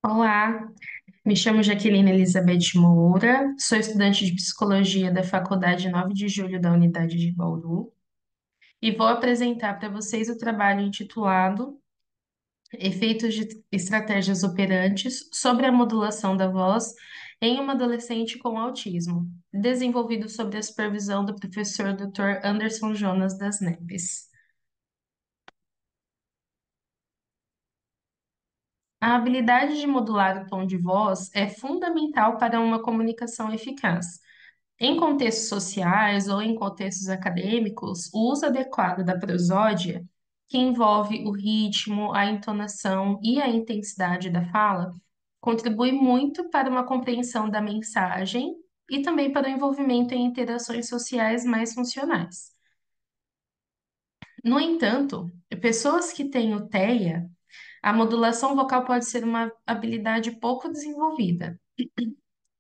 Olá, me chamo Jaqueline Elizabeth Moura, sou estudante de psicologia da Faculdade 9 de Julho da Unidade de Bauru e vou apresentar para vocês o trabalho intitulado Efeitos de Estratégias Operantes sobre a Modulação da Voz em uma Adolescente com Autismo, desenvolvido sob a supervisão do professor Dr. Anderson Jonas das Neves. A habilidade de modular o tom de voz é fundamental para uma comunicação eficaz. Em contextos sociais ou em contextos acadêmicos, o uso adequado da prosódia, que envolve o ritmo, a entonação e a intensidade da fala, contribui muito para uma compreensão da mensagem e também para o envolvimento em interações sociais mais funcionais. No entanto, pessoas que têm o TEA, a modulação vocal pode ser uma habilidade pouco desenvolvida.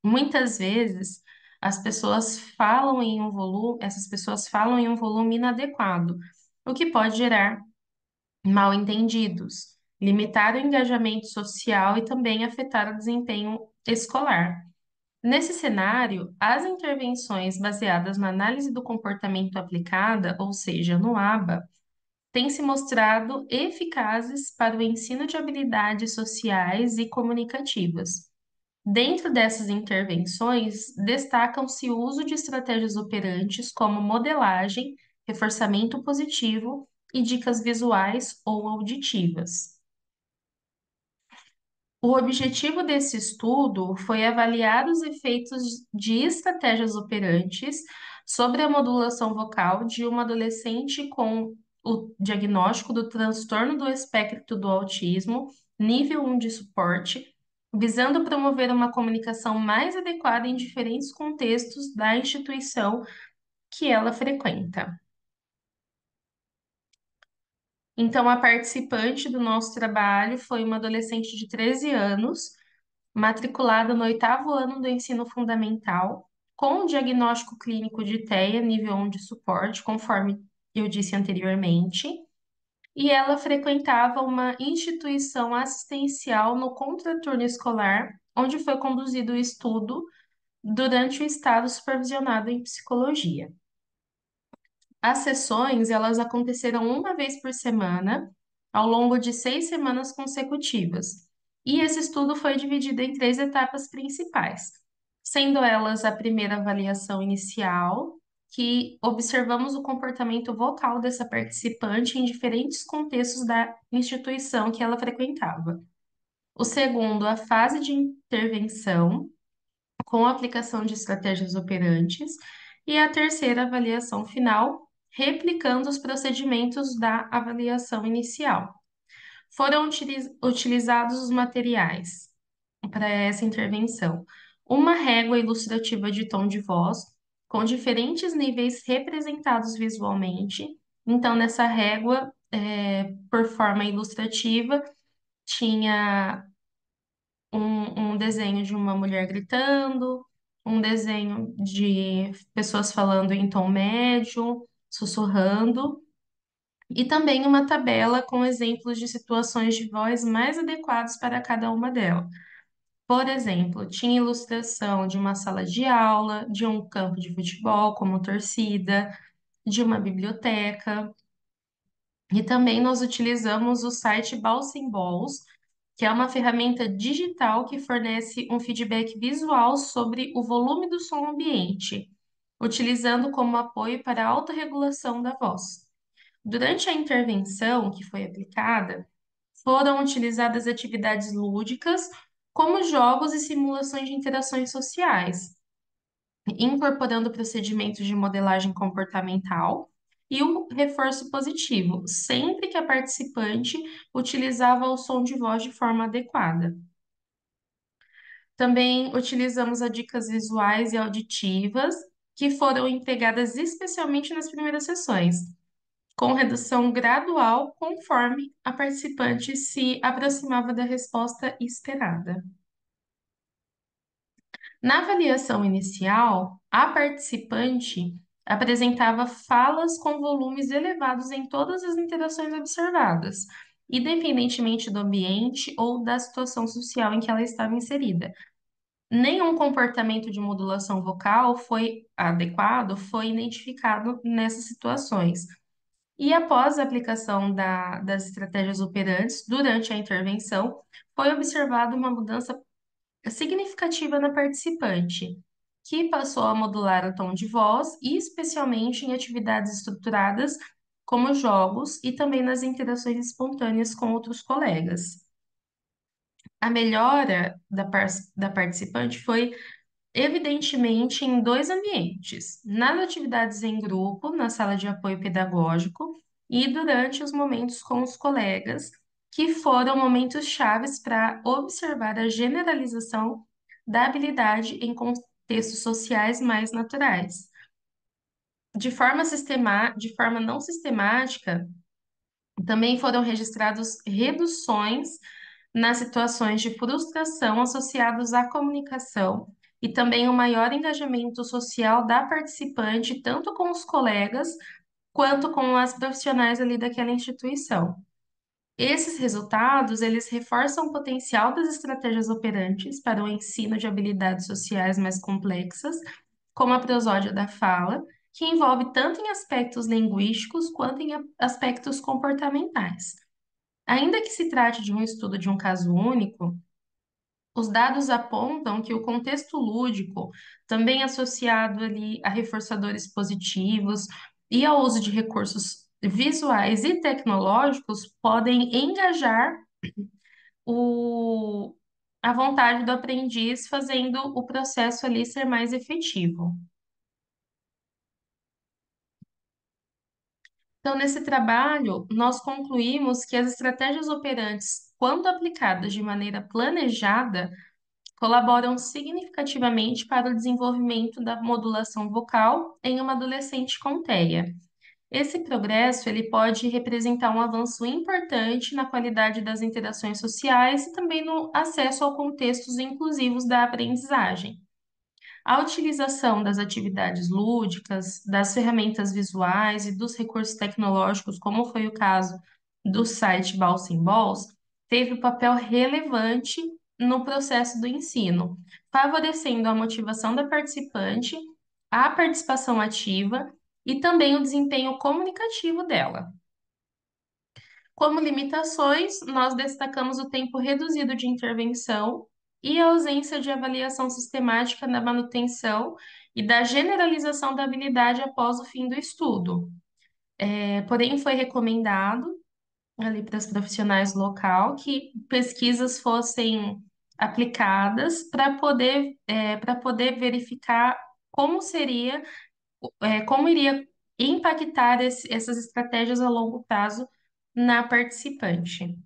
Muitas vezes essas pessoas falam em um volume inadequado, o que pode gerar mal-entendidos, limitar o engajamento social e também afetar o desempenho escolar. Nesse cenário, as intervenções baseadas na análise do comportamento aplicada, ou seja, no ABA, têm se mostrado eficazes para o ensino de habilidades sociais e comunicativas. Dentro dessas intervenções, destacam-se o uso de estratégias operantes como modelagem, reforçamento positivo e dicas visuais ou auditivas. O objetivo desse estudo foi avaliar os efeitos de estratégias operantes sobre a modulação vocal de uma adolescente com o diagnóstico do transtorno do espectro do autismo, nível 1 de suporte, visando promover uma comunicação mais adequada em diferentes contextos da instituição que ela frequenta. Então, a participante do nosso trabalho foi uma adolescente de 13 anos matriculada no oitavo ano do ensino fundamental, com o diagnóstico clínico de TEA, nível 1 de suporte, conforme eu disse anteriormente, e ela frequentava uma instituição assistencial no contraturno escolar, onde foi conduzido o estudo durante o estado supervisionado em psicologia. As sessões, elas aconteceram uma vez por semana, ao longo de 6 semanas consecutivas. E esse estudo foi dividido em três etapas principais, sendo elas a primeira avaliação inicial, que observamos o comportamento vocal dessa participante em diferentes contextos da instituição que ela frequentava. O segundo, a fase de intervenção, com a aplicação de estratégias operantes, e a terceira avaliação final, replicando os procedimentos da avaliação inicial. Foram utilizados os materiais para essa intervenção: uma régua ilustrativa de tom de voz, com diferentes níveis representados visualmente. Então, nessa régua, por forma ilustrativa, tinha um desenho de uma mulher gritando, um desenho de pessoas falando em tom médio, sussurrando, e também uma tabela com exemplos de situações de voz mais adequados para cada uma delas. Por exemplo, tinha ilustração de uma sala de aula, de um campo de futebol, como torcida, de uma biblioteca. E também nós utilizamos o site Balls Balls, que é uma ferramenta digital que fornece um feedback visual sobre o volume do som ambiente, utilizando como apoio para a autorregulação da voz. Durante a intervenção que foi aplicada, foram utilizadas atividades lúdicas, como jogos e simulações de interações sociais, incorporando procedimentos de modelagem comportamental e o reforço positivo, sempre que a participante utilizava o som de voz de forma adequada. Também utilizamos as dicas visuais e auditivas, que foram empregadas especialmente nas primeiras sessões, com redução gradual conforme a participante se aproximava da resposta esperada. Na avaliação inicial, a participante apresentava falas com volumes elevados em todas as interações observadas, independentemente do ambiente ou da situação social em que ela estava inserida. Nenhum comportamento de modulação vocal foi adequado, foi identificado nessas situações. E após a aplicação das estratégias operantes, durante a intervenção, foi observada uma mudança significativa na participante, que passou a modular o tom de voz, e especialmente em atividades estruturadas, como jogos, e também nas interações espontâneas com outros colegas. A melhora da participante foi evidentemente em dois ambientes: nas atividades em grupo, na sala de apoio pedagógico, e durante os momentos com os colegas, que foram momentos chaves para observar a generalização da habilidade em contextos sociais mais naturais. De forma não sistemática, também foram registrados reduções nas situações de frustração associados à comunicação e também um maior engajamento social da participante, tanto com os colegas quanto com as profissionais ali daquela instituição. Esses resultados, eles reforçam o potencial das estratégias operantes para o ensino de habilidades sociais mais complexas, como a prosódia da fala, que envolve tanto em aspectos linguísticos quanto em aspectos comportamentais. Ainda que se trate de um estudo de um caso único, os dados apontam que o contexto lúdico, também associado ali a reforçadores positivos e ao uso de recursos visuais e tecnológicos, podem engajar o, a vontade do aprendiz, fazendo o processo ali ser mais efetivo. Então, nesse trabalho, nós concluímos que as estratégias operantes, quando aplicadas de maneira planejada, colaboram significativamente para o desenvolvimento da modulação vocal em uma adolescente com TEA. Esse progresso ele pode representar um avanço importante na qualidade das interações sociais e também no acesso a contextos inclusivos da aprendizagem. A utilização das atividades lúdicas, das ferramentas visuais e dos recursos tecnológicos, como foi o caso do site Balls em Balls, teve um papel relevante no processo do ensino, favorecendo a motivação da participante, a participação ativa e também o desempenho comunicativo dela. Como limitações, nós destacamos o tempo reduzido de intervenção e a ausência de avaliação sistemática da manutenção e da generalização da habilidade após o fim do estudo. Porém, foi recomendado ali para os profissionais do local que pesquisas fossem aplicadas para poder verificar como seria, como iria impactar essas estratégias a longo prazo na participante.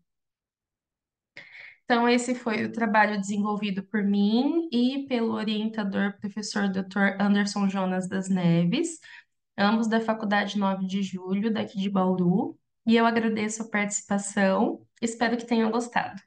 Então, esse foi o trabalho desenvolvido por mim e pelo orientador, professor Dr. Anderson Jonas das Neves, ambos da Faculdade 9 de Julho, daqui de Bauru. E eu agradeço a participação. Espero que tenham gostado.